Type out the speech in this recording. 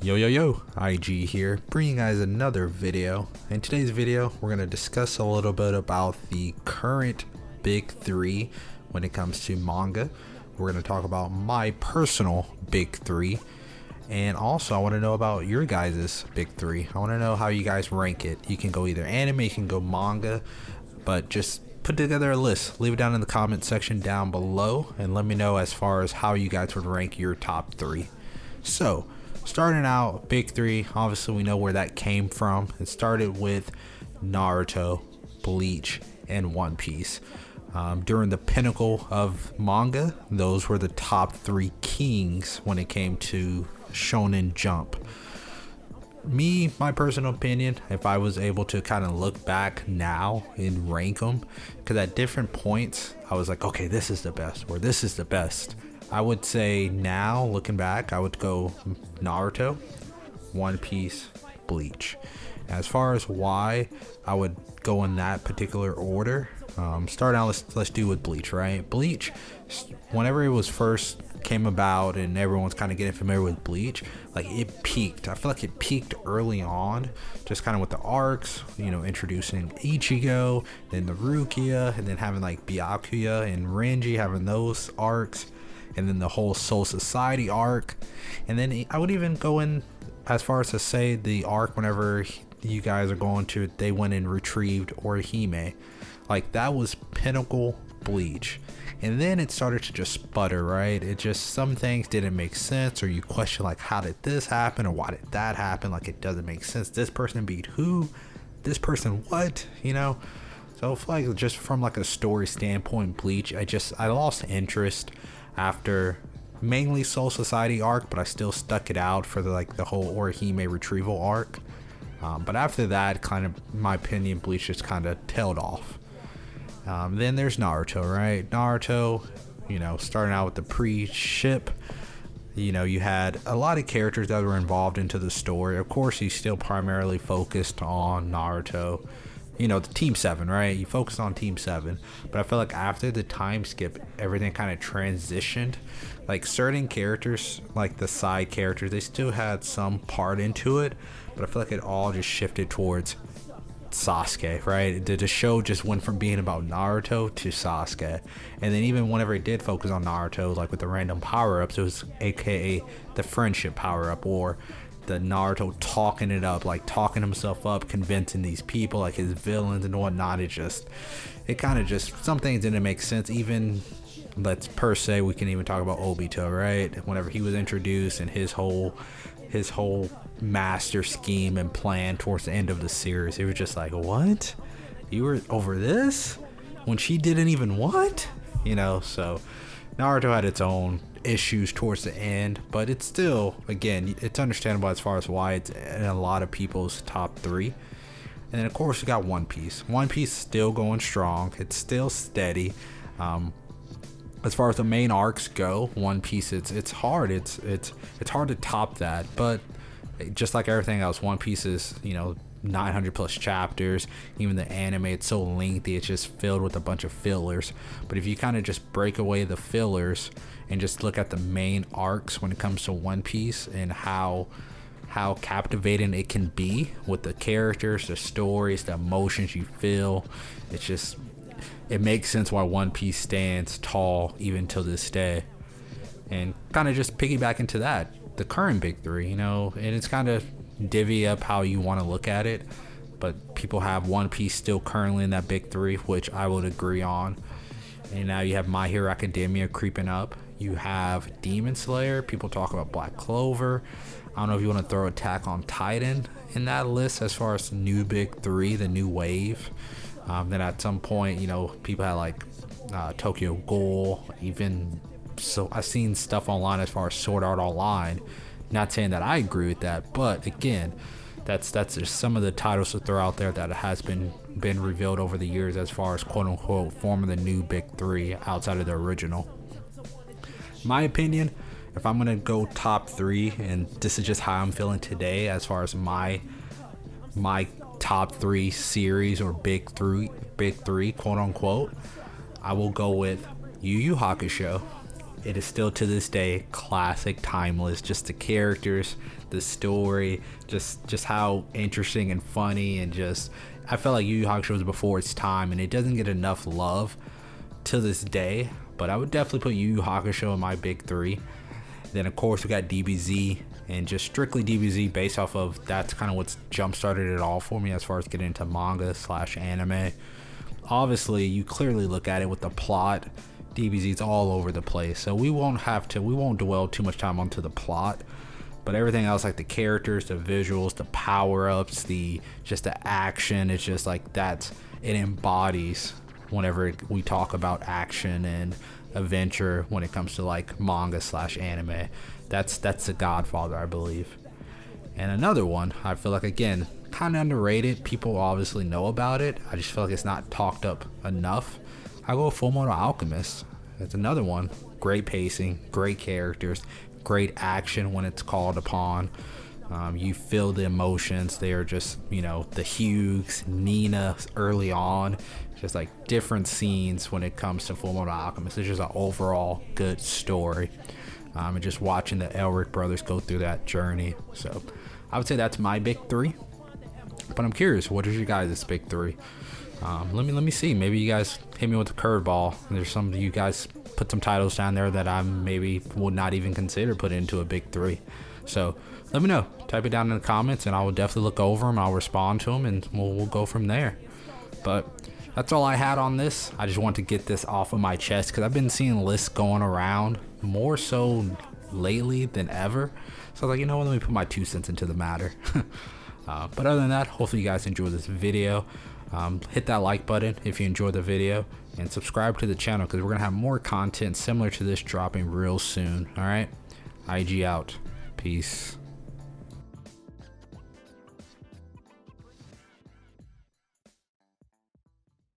Yo, IG here, bringing you guys another video. In today's video, we're going to discuss a little bit about the current big three when it comes to manga. We're going to talk about my personal big three, and also I want to know about your guys' big three. I want to know how you guys rank it. You can go either anime, you can go manga, but just put together a list. Leave it down in the comment section down below and let me know as far as how you guys would rank your top three. So starting out, big three, obviously we know where that came from. It started with Naruto, Bleach, and One Piece. During the pinnacle of manga, those were the top three kings when it came to Shonen Jump. My personal opinion, if I was able to kind of look back now and rank them, because at different points I was like, okay, this is the best, or this is the best. I would say now, looking back, I would go Naruto, One Piece, Bleach. As far as why I would go in that particular order, start out, let's do with Bleach, right? Bleach, whenever it was first came about and everyone's kind of getting familiar with Bleach, like it peaked. I feel like it peaked early on, just kind of with the arcs, introducing Ichigo, then the Rukia, and then having like Byakuya and Renji having those arcs, and then the whole Soul Society arc. And then I would even go in as far as to say the arc whenever you guys are going to, they went and retrieved Orihime. Like that was pinnacle Bleach. And then it started to just sputter, right? It just, some things didn't make sense, or you question like, how did this happen, or why did that happen? Like it doesn't make sense. This person beat who? This person what? So like just from like a story standpoint, Bleach, I lost interest after mainly Soul Society arc, but I still stuck it out for the whole Orihime retrieval arc. But after that, kind of, in my opinion, Bleach just kind of tailed off. Then there's Naruto, right? Naruto, starting out with the pre-ship, you had a lot of characters that were involved into the story. Of course, he's still primarily focused on Naruto, the Team 7, right? You focus on Team 7, but I feel like after the time skip, everything kind of transitioned. Like certain characters, like the side characters, they still had some part into it, but I feel like it all just shifted towards Sasuke, right? The show just went from being about Naruto to Sasuke. And then even whenever it did focus on Naruto, like with the random power-ups, it was aka the friendship power-up, or the Naruto talking it up, like talking himself up, convincing these people, like his villains and whatnot. It kind of just, some things didn't make sense. Even, we can even talk about Obito, right? Whenever he was introduced and his whole master scheme and plan towards the end of the series, it was just like, what? You were over this when she didn't even what? So Naruto had its own issues towards the end, but it's still, again, it's understandable as far as why it's in a lot of people's top three. And then of course you got One Piece. One Piece still going strong. It's still steady. As far as the main arcs go, One Piece, it's hard. It's hard to top that, but just like everything else, One Piece is 900 plus chapters. Even the anime, it's so lengthy, it's just filled with a bunch of fillers. But if you kind of just break away the fillers and just look at the main arcs when it comes to One Piece and how captivating it can be with the characters, the stories, the emotions you feel, it makes sense why One Piece stands tall even till this day. And kind of just piggyback into that, the current big three, and it's kind of divvy up how you want to look at it, but people have One Piece still currently in that big three, which I would agree on. And now you have My Hero Academia creeping up. You have Demon Slayer. People talk about Black Clover. I don't know if you want to throw Attack on Titan in that list as far as the new big three, the new wave. Then at some point, people had like Tokyo Ghoul. Even so, I've seen stuff online as far as Sword Art Online. Not saying that I agree with that, but again, that's just some of the titles to throw out there that has been revealed over the years as far as quote unquote forming the new big three outside of the original. My opinion, if I'm gonna go top three, and this is just how I'm feeling today as far as my top three series or big three quote unquote, I will go with Yu Yu Hakusho, it is still to this day classic, timeless. Just the characters, the story, just how interesting and funny, and just I felt like Yu Yu Hakusho was before its time, and it doesn't get enough love to this day. But I would definitely put Yu Yu Hakusho in my big three. Then of course we got DBZ, and just strictly DBZ based off of that's kind of what's jump started it all for me as far as getting into manga / anime. Obviously you clearly look at it with the plot, DBZ's all over the place, so we won't dwell too much time onto the plot, but everything else, like the characters, the visuals, the power-ups, just the action, it's just like it embodies whenever we talk about action and adventure when it comes to like manga / anime. That's the godfather, I believe. And another one I feel like, again, kind of underrated, people obviously know about it, I just feel like it's not talked up enough. I go with Fullmetal Alchemist. It's another one. Great pacing, great characters, great action when it's called upon. You feel the emotions. They are just, the Hughes, Nina early on, just like different scenes when it comes to Fullmetal Alchemist. It's just an overall good story. And just watching the Elric brothers go through that journey. So I would say that's my big three. But I'm curious, what is your guys' big three? Let me see. Maybe you guys hit me with a curveball. There's some of you guys put some titles down there that I maybe would not even consider putting into a big three. So let me know. Type it down in the comments, and I will definitely look over them. I'll respond to them, and we'll go from there. But that's all I had on this. I just want to get this off of my chest because I've been seeing lists going around more so lately than ever. So I was like, let me put my 2 cents into the matter. But other than that, hopefully you guys enjoyed this video. Hit that like button if you enjoyed the video, and subscribe to the channel because we're going to have more content similar to this dropping real soon. All right, IG out. Peace.